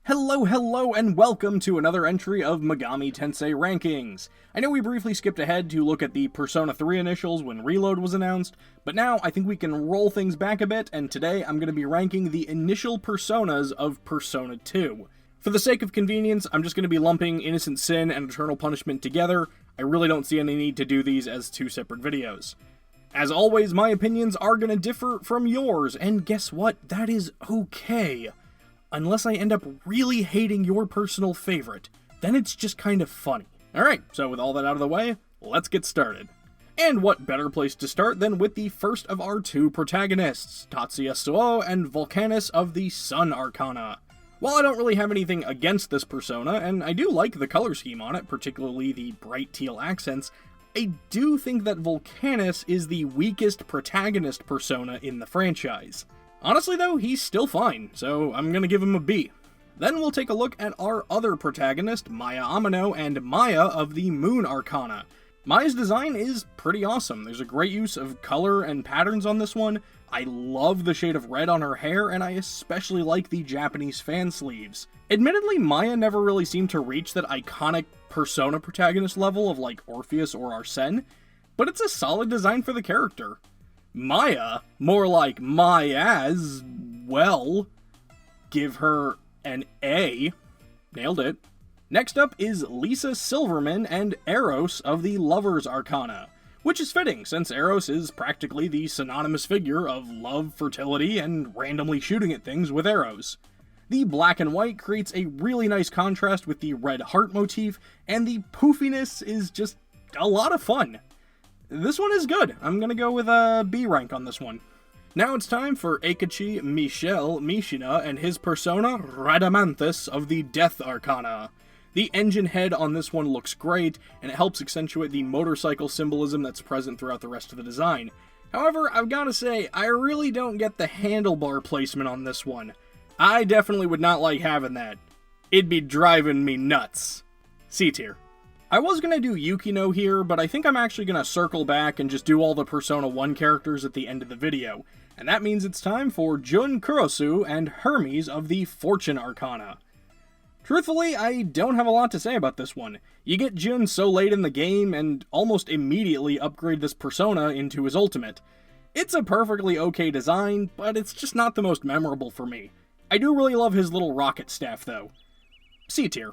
Hello, and welcome to another entry of Megami Tensei Rankings. I know we briefly skipped ahead to look at the Persona 3 initials when Reload was announced, but now I think we can roll things back a bit, and today I'm going to be ranking the initial personas of Persona 2. For the sake of convenience, I'm just going to be lumping Innocent Sin and Eternal Punishment together. I really don't see any need to do these as two separate videos. As always, my opinions are going to differ from yours, and guess what? That is okay. Unless I end up really hating your personal favorite, then it's just kind of funny. Alright, so with all that out of the way, let's get started. And what better place to start than with the first of our two protagonists, Tatsuya and Vulcanus of the Sun Arcana. While I don't really have anything against this persona, and I do like the color scheme on it, particularly the bright teal accents, I do think that Vulcanus is the weakest protagonist persona in the franchise. Honestly though, he's still fine, so I'm gonna give him a B. Then we'll take a look at our other protagonist, Maia Amino and Maia of the Moon Arcana. Maia's design is pretty awesome. There's a great use of color and patterns on this one. I love the shade of red on her hair, and I especially like the Japanese fan sleeves. Admittedly, Maia never really seemed to reach that iconic Persona protagonist level of like Orpheus or Arsene, but it's a solid design for the character. Maia, more like Maia's, well, give her an A. Nailed it. Next up is Lisa Silverman and Eros of the Lovers Arcana, which is fitting since Eros is practically the synonymous figure of love, fertility, and randomly shooting at things with arrows. The black and white creates a really nice contrast with the red heart motif, and the poofiness is just a lot of fun. This one is good. I'm gonna go with a B rank on this one. Now it's time for Akechi Michel Mishina and his persona, Rhadamanthus of the Death Arcana. The engine head on this one looks great, and it helps accentuate the motorcycle symbolism that's present throughout the rest of the design. However, I've gotta say, I really don't get the handlebar placement on this one. I definitely would not like having that. It'd be driving me nuts. C tier. I was going to do Yukino here, but I think I'm actually going to circle back and just do all the Persona 1 characters at the end of the video. And that means it's time for Jun Kurosu and Hermes of the Fortune Arcana. Truthfully, I don't have a lot to say about this one. You get Jun so late in the game and almost immediately upgrade this persona into his ultimate. It's a perfectly okay design, but it's just not the most memorable for me. I do really love his little rocket staff though. C tier.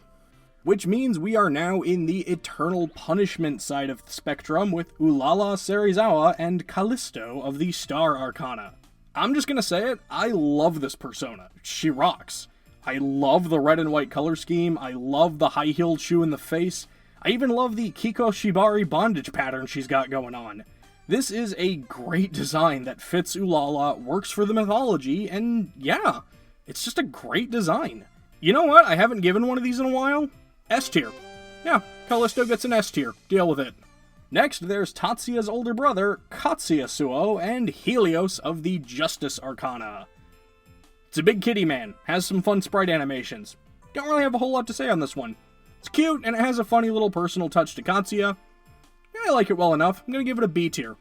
Which means we are now in the Eternal Punishment side of the spectrum with Ulala Serizawa and Callisto of the Star Arcana. I'm just gonna say it, I love this persona. She rocks. I love the red and white color scheme, I love the high-heeled shoe in the face, I even love the Kiko Shibari bondage pattern she's got going on. This is a great design that fits Ulala, works for the mythology, and yeah, it's just a great design. You know what, I haven't given one of these in a while? S tier. Yeah, Callisto gets an S tier. Deal with it. Next, there's Tatsuya's older brother, Katsuya and Helios of the Justice Arcana. It's a big kitty man, has some fun sprite animations. Don't really have a whole lot to say on this one. It's cute, and it has a funny little personal touch to Katsuya. I like it well enough. I'm gonna give it a B tier.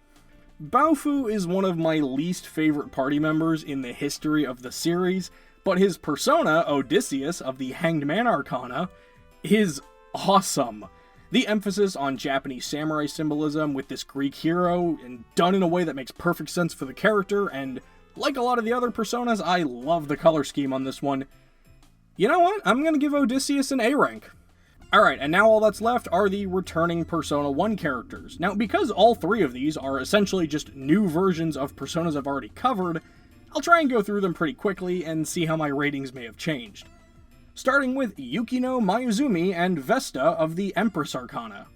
Baofu is one of my least favorite party members in the history of the series, but his persona, Odysseus of the Hanged Man Arcana, is awesome. The emphasis on Japanese samurai symbolism with this Greek hero, and done in a way that makes perfect sense for the character, and like a lot of the other personas, I love the color scheme on this one. You know what? I'm gonna give Odysseus an A rank. Alright, and now all that's left are the returning Persona 1 characters. Now, because all three of these are essentially just new versions of personas I've already covered, I'll try and go through them pretty quickly and see how my ratings may have changed. Starting with Yukino Mayuzumi and Vesta of the Empress Arcana.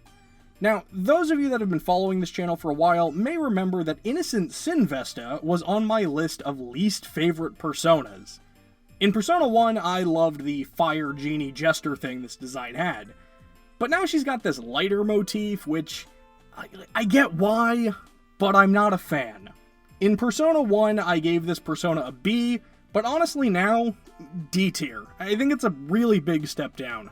Now, those of you that have been following this channel for a while may remember that Innocent Sin Vesta was on my list of least favorite personas. In Persona 1, I loved the fire genie jester thing this design had, but now she's got this lighter motif, which I get why, but I'm not a fan. In Persona 1, I gave this persona a B, but honestly now, D tier. I think it's a really big step down.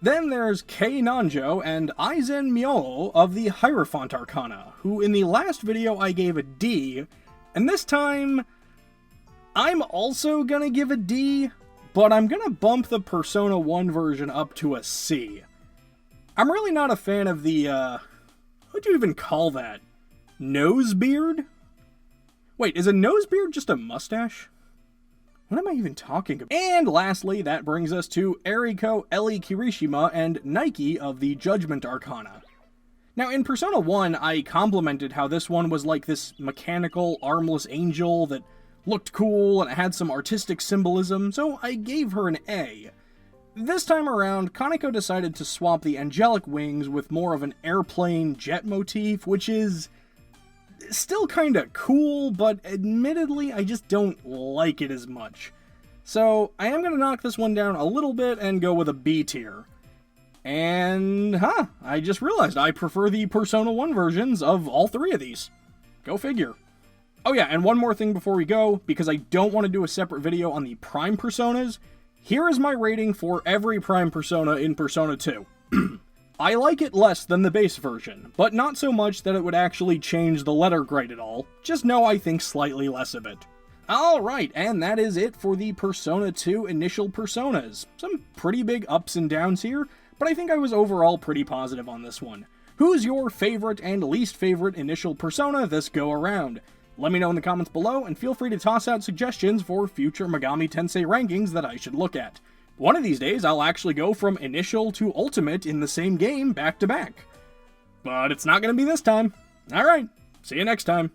Then there's Kei Nanjo and Aizen Myouou of the Hierophant Arcana, who in the last video I gave a D, and this time, I'm also gonna give a D, but I'm gonna bump the Persona 1 version up to a C. I'm really not a fan of the, what do you even call that? Nose beard? Wait, is a nose beard just a mustache? What am I even talking about? And lastly, that brings us to Eriko, Ellie Kirishima, and Nike of the Judgment Arcana. Now, in Persona 1, I complimented how this one was like this mechanical, armless angel that looked cool and it had some artistic symbolism, so I gave her an A. This time around, Kaneko decided to swap the angelic wings with more of an airplane jet motif, which is still kinda cool, but admittedly, I just don't like it as much. So, I am gonna knock this one down a little bit and go with a B tier. And, I just realized I prefer the Persona 1 versions of all three of these. Go figure. Oh yeah, and one more thing before we go, because I don't want to do a separate video on the Prime Personas, here is my rating for every Prime Persona in Persona 2. I like it less than the base version, but not so much that it would actually change the letter grade at all, just know I think slightly less of it. Alright, and that is it for the Persona 2 initial Personas. Some pretty big ups and downs here, but I think I was overall pretty positive on this one. Who's your favorite and least favorite initial Persona this go around? Let me know in the comments below, and feel free to toss out suggestions for future Megami Tensei rankings that I should look at. One of these days, I'll actually go from initial to ultimate in the same game back to back. But it's not going to be this time. Alright, see you next time.